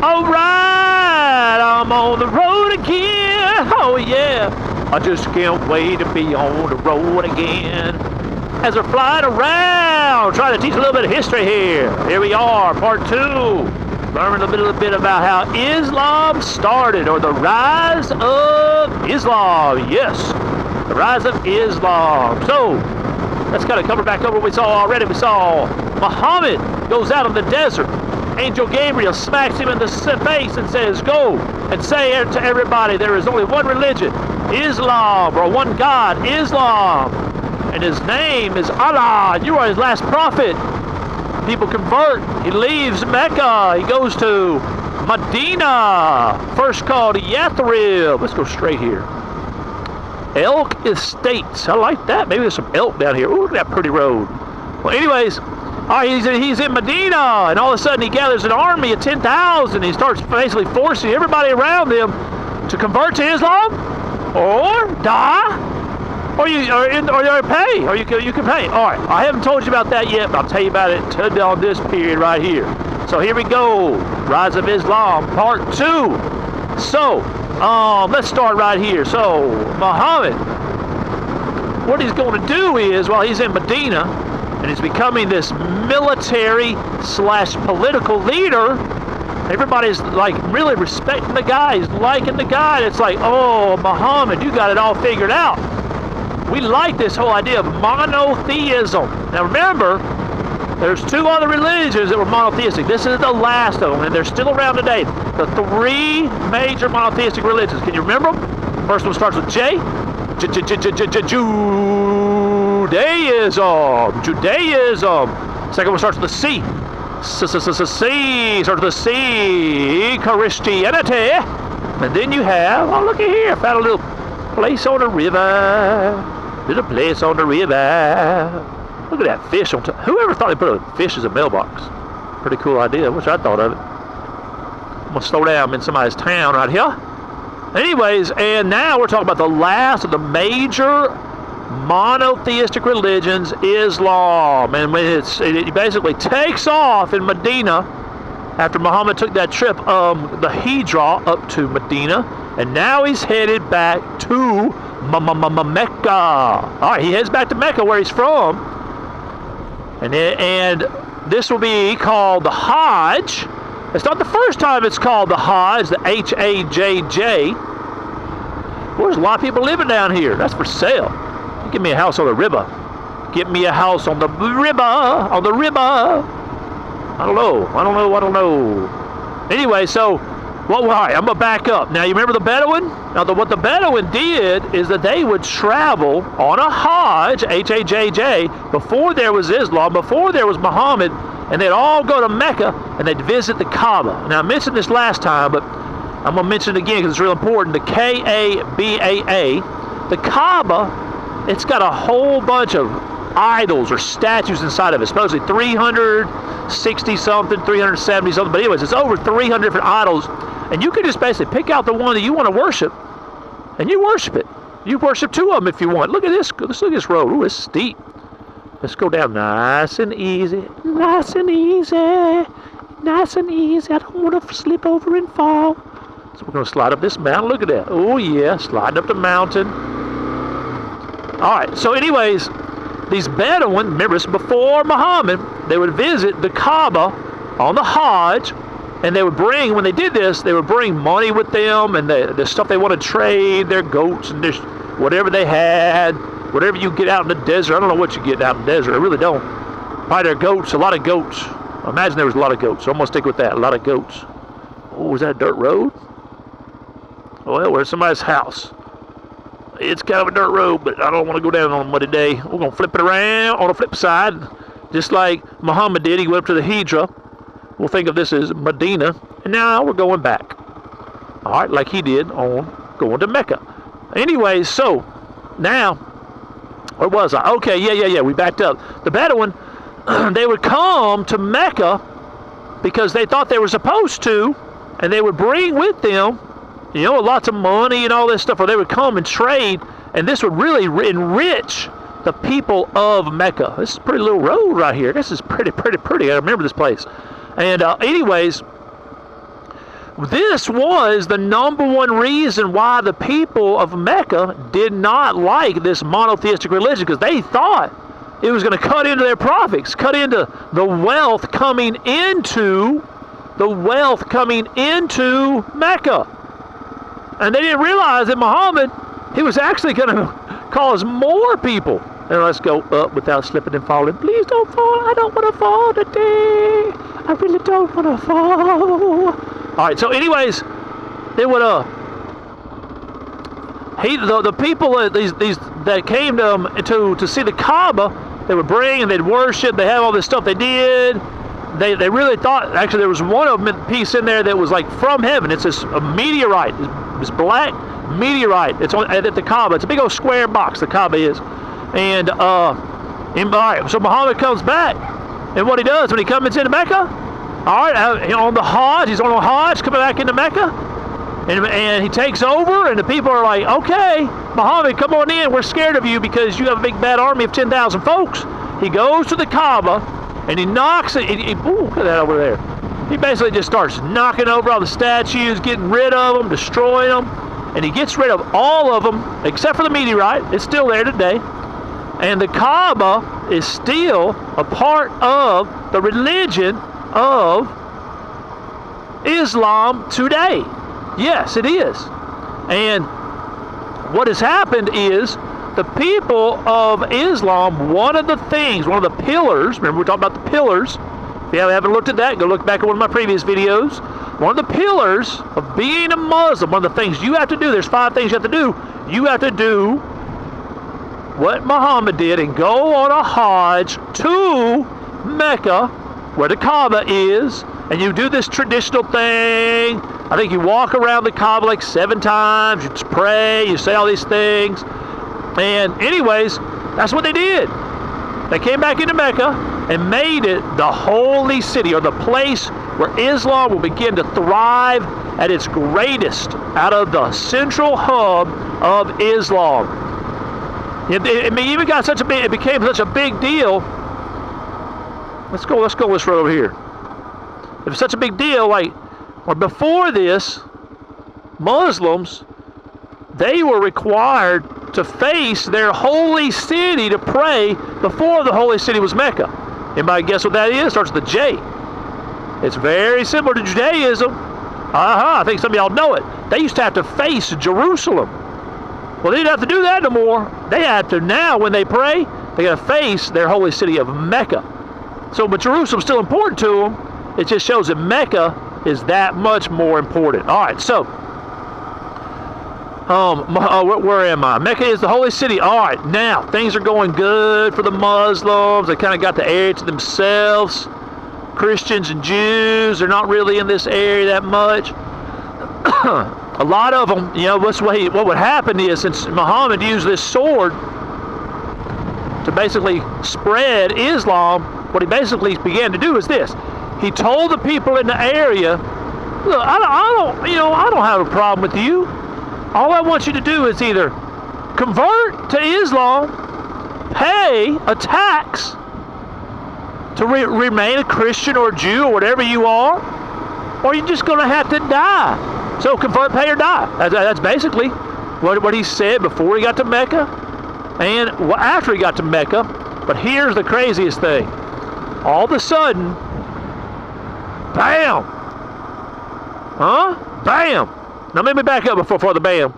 All right, I'm on the road again. Oh yeah, I just can't wait to be on the road again. As we're flying around, trying to teach a little bit of history here. Here we are, part 2. Learning a little bit about how Islam started, or the rise of Islam. Yes, the rise of Islam. So, let's kind of cover back over what we saw already. We saw Muhammad goes out in the desert. Angel Gabriel smacks him in the face and says, go and say to everybody there is only one religion, Islam, or one God, Islam. And his name is Allah. You are his last prophet. People convert. He leaves Mecca. He goes to Medina, first called Yathrib. Let's go straight here. Elk Estates. I like that. Maybe there's some elk down here. Ooh, look at that pretty road. Well, anyways, all right, he's in Medina, and all of a sudden he gathers an army of 10,000. He starts basically forcing everybody around him to convert to Islam or die, or you pay, or you can pay. All right, I haven't told you about that yet, but I'll tell you about it on this period right here. So here we go, Rise of Islam, part 2. So let's start right here. So Muhammad, what he's going to do is, while he's in Medina, and he's becoming this military/political leader, everybody's like really respecting the guy. He's liking the guy. It's like, oh, Muhammad, you got it all figured out. We like this whole idea of monotheism. Now remember, there's 2 other religions that were monotheistic. This is the last of them, and they're still around today. The 3 major monotheistic religions. Can you remember them? First one starts with J. Judaism. Second one starts with a C. Starts with a C. Christianity. And then you have, oh, look at here, I found a little place on the river. Little place on the river. Look at that fish on top. Whoever thought they put a fish as a mailbox? Pretty cool idea. I wish I thought of it. I'm gonna slow down. I'm in somebody's town right here. Anyways, and now we're talking about the last of the major monotheistic religions, Islam. And when it basically takes off in Medina after Muhammad took that trip, the Hijrah up to Medina, and now he's headed back to Mecca. All right, he heads back to Mecca, where he's from, and this will be called the Hajj. It's not the first time it's called the Hajj, the H-A-J-J. Well, there's a lot of people living down here. That's for sale. Give me a house on the river. Get me a house on the river. On the river. I don't know. Anyway, so, well, all right, I'm going to back up. Now, you remember the Bedouin? Now, what the Bedouin did is that they would travel on a Hajj, H-A-J-J, before there was Islam, before there was Muhammad, and they'd all go to Mecca, and they'd visit the Kaaba. Now, I mentioned this last time, but I'm going to mention it again because it's real important. The K-A-B-A-A, the Kaaba, it's got a whole bunch of idols or statues inside of it. Supposedly 360-something, 370-something. But anyways, it's over 300 different idols. And you can just basically pick out the one that you want to worship, and you worship it. You worship 2 of them if you want. Look at this. Let's look at this road. Ooh, it's steep. Let's go down nice and easy. Nice and easy. Nice and easy. I don't want to slip over and fall. So we're going to slide up this mountain. Look at that. Oh, yeah. Sliding up the mountain. All right. So anyways, these Bedouin, remember, it's before Muhammad, they would visit the Kaaba on the Hajj, and they would bring, when they did this, they would bring money with them and the stuff they want to trade, their goats and their, whatever they had, whatever you get out in the desert. I don't know what you get out in the desert. I really don't. Probably their goats, a lot of goats. I imagine there was a lot of goats, so I'm going to stick with that, a lot of goats. Oh, is that a dirt road? Well, where's somebody's house? It's kind of a dirt road, but I don't want to go down on a muddy day. We're going to flip it around on the flip side, just like Muhammad did. He went up to the Hijrah. We'll think of this as Medina, and now we're going back. All right, like he did on going to Mecca. Anyway, so now, where was I? Okay, yeah, we backed up. The Bedouin, they would come to Mecca because they thought they were supposed to, and they would bring with them, lots of money and all this stuff, or they would come and trade, and this would really enrich the people of Mecca. This is a pretty little road right here. This is pretty. I remember this place. And anyways, this was the #1 reason why the people of Mecca did not like this monotheistic religion, because they thought it was going to cut into their profits, cut into the wealth coming into Mecca. And they didn't realize that Muhammad, he was actually going to cause more people. And let's go up without slipping and falling. Please don't fall. I don't want to fall today. I really don't want to fall. All right. So, anyways, they would the people these that came to see the Kaaba, they would bring and they'd worship. They had all this stuff they did. They really thought, actually, there was one of them piece in there that was like from heaven. It's a meteorite, this black meteorite. It's at the Kaaba. It's a big old square box, the Kaaba is. And all right, so Muhammad comes back, and what he does when he comes into Mecca, all right, on the Hajj, he's on a Hajj coming back into Mecca, and he takes over, and the people are like, okay, Muhammad, come on in. We're scared of you because you have a big bad army of 10,000 folks. He goes to the Kaaba, and he knocks it. Ooh, look at that over there. He basically just starts knocking over all the statues, getting rid of them, destroying them, and he gets rid of all of them except for the meteorite. It's still there today. And the Kaaba is still a part of the religion of Islam today. Yes, it is. And what has happened is the people of Islam, one of the pillars, remember we talked about the pillars. If you haven't looked at that, go look back at one of my previous videos. One of the pillars of being a Muslim, one of the things you have to do, there's 5 things you have to do. You have to do what Muhammad did and go on a Hajj to Mecca, where the Kaaba is, and you do this traditional thing. I think you walk around the Kaaba like 7 times, you just pray, you say all these things. And anyways, that's what they did. They came back into Mecca and made it the holy city, or the place where Islam will begin to thrive at its greatest, out of the central hub of Islam. It even got it became such a big deal. Let's go this road over here. It was such a big deal, or before this, Muslims, they were required to face their holy city to pray before the holy city was Mecca. Anybody guess what that is? Starts with a J. It's very similar to Judaism. I think some of y'all know it. They used to have to face Jerusalem. Well, they didn't have to do that no more. They have to now, when they pray, they got to face their holy city of Mecca. So, but Jerusalem's still important to them. It just shows that Mecca is that much more important. All right, so where am I? Mecca is the holy city. All right, now things are going good for the Muslims. They kind of got the area to themselves. Christians and Jews are not really in this area that much. A lot of them, what would happen is, since Muhammad used this sword to basically spread Islam, what he basically began to do is this. He told the people in the area, look, I don't have a problem with you. All I want you to do is either convert to Islam, pay a tax to remain a Christian or a Jew or whatever you are, or you're just going to have to die. So convert, pay, or die. That's basically what he said before he got to Mecca and after he got to Mecca. But here's the craziest thing. All of a sudden, bam! Bam! Now let me back up before the bam.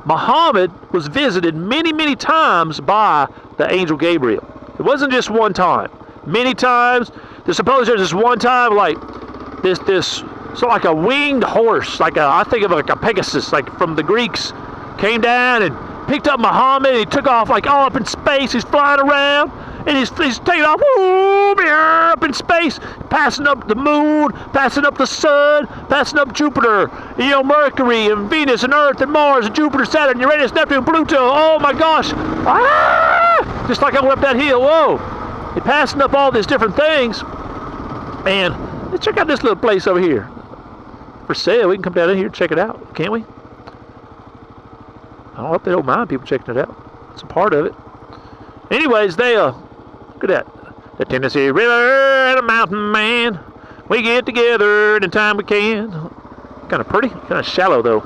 Muhammad was visited many, many times by the angel Gabriel. It wasn't just one time. Many times. Suppose there's this one time, like this so like a winged horse, I think of like a Pegasus, like from the Greeks, came down and picked up Muhammad, and he took off like all up in space. He's flying around, and he's taking off up in space, passing up the moon, passing up the sun, passing up Jupiter, Mercury and Venus and Earth and Mars and Jupiter, Saturn, Uranus, Neptune, Pluto. Oh my gosh! Just like I went up that hill. Whoa! He's passing up all these different things, and let's check out this little place over here. For sale. We can come down in here and check it out, can't we? I hope they don't mind people checking it out. It's a part of it. Anyways, they look at that. The Tennessee River and a mountain man. We get together anytime we can. Kind of pretty, kind of shallow though.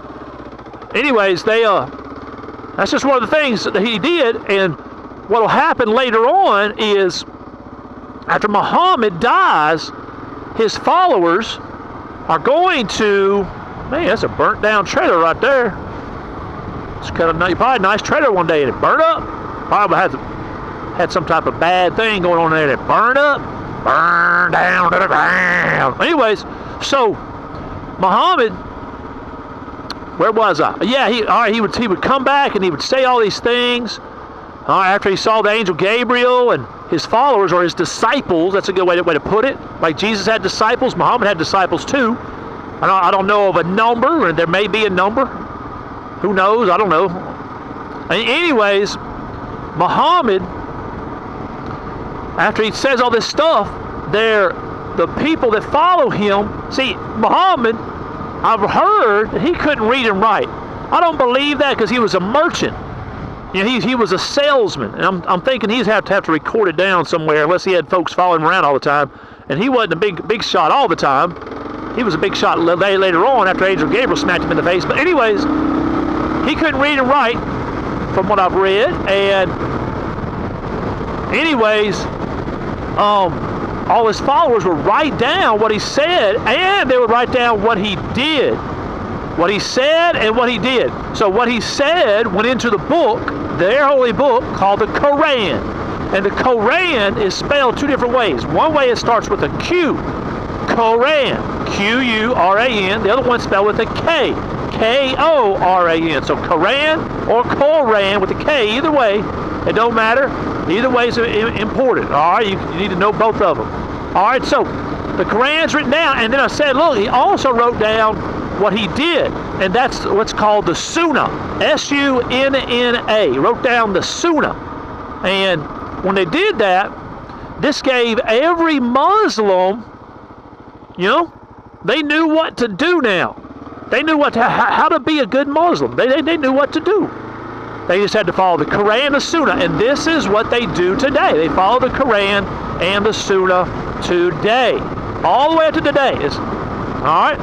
Anyways, that's just one of the things that he did. And what will happen later on is, after Muhammad dies, his followers are going to, man, that's a burnt down trailer right there. It's probably a nice trailer one day and it burned up. Probably had some type of bad thing going on there that burned up, burned down to the ground. Anyways, so Muhammad, where was I? Yeah, he would come back and he would say all these things. After he saw the angel Gabriel and his followers, or his disciples, that's a good way to put it. Like Jesus had disciples, Muhammad had disciples too. I don't know of a number, or there may be a number. Who knows? I don't know. Anyways, Muhammad, after he says all this stuff, the people that follow him, see, Muhammad, I've heard that he couldn't read and write. I don't believe that, because he was a merchant. You know, he was a salesman, and I'm thinking he'd have to record it down somewhere, unless he had folks following him around all the time. And he wasn't a big shot all the time. He was a big shot later on, after Angel Gabriel smacked him in the face. But anyways, he couldn't read and write, from what I've read. And anyways, all his followers would write down what he said, and they would write down what he did. What he said and what he did. So what he said went into the book, their holy book, called the Quran. And the Quran is spelled two different ways. One way it starts with a Q, Quran, Q-U-R-A-N. The other one spelled with a K, K-O-R-A-N. So Quran or Koran with a K, either way, it don't matter. Either way is important. All right, you need to know both of them. All right, so the Quran's written down, and then I said, look, he also wrote down what he did, and that's what's called the Sunnah, S-U-N-N-A. He wrote down the Sunnah. And when they did that, this gave every Muslim, you know, they knew what to do now. They knew how to be a good Muslim. They knew what to do. They just had to follow the Quran and the Sunnah, and this is what they do today. They follow the Quran and the Sunnah today, all the way up to today. All right?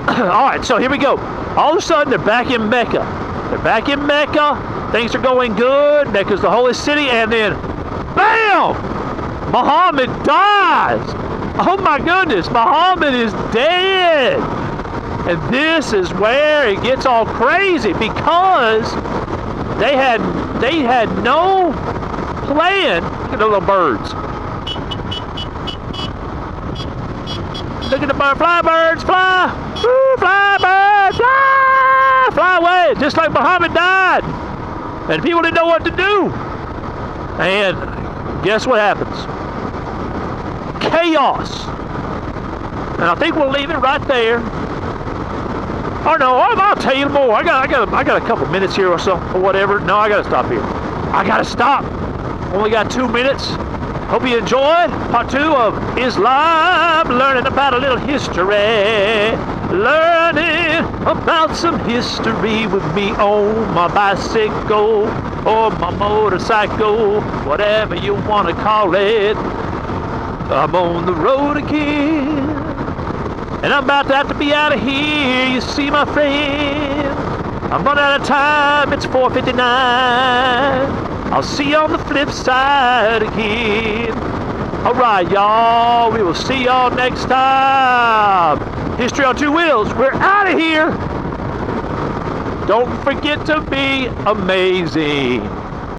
All right, so here we go. All of a sudden, they're back in Mecca. They're back in Mecca. Things are going good. Mecca's the holy city, and then, bam! Muhammad dies. Oh my goodness, Muhammad is dead. And this is where it gets all crazy, because they had no plan. Look at the little birds. Look at the bird, fly birds, fly. Woo, fly birds, fly, fly away, just like Muhammad died. And people didn't know what to do. And guess what happens? Chaos. And I think we'll leave it right there. Or no, I'll tell you more. I got a couple minutes here or so, or whatever. No, I gotta stop here. I gotta stop. Only got 2 minutes. Hope you enjoyed part 2 of Islam, learning about a little history. Learning about some history with me on my bicycle or my motorcycle, whatever you want to call it. I'm on the road again, and I'm about to have to be out of here. You see, my friend, I'm running out of time. It's 4:59. I'll see you on the flip side again. All right, y'all. We will see y'all next time. History on 2 Wheels. We're out of here. Don't forget to be amazing.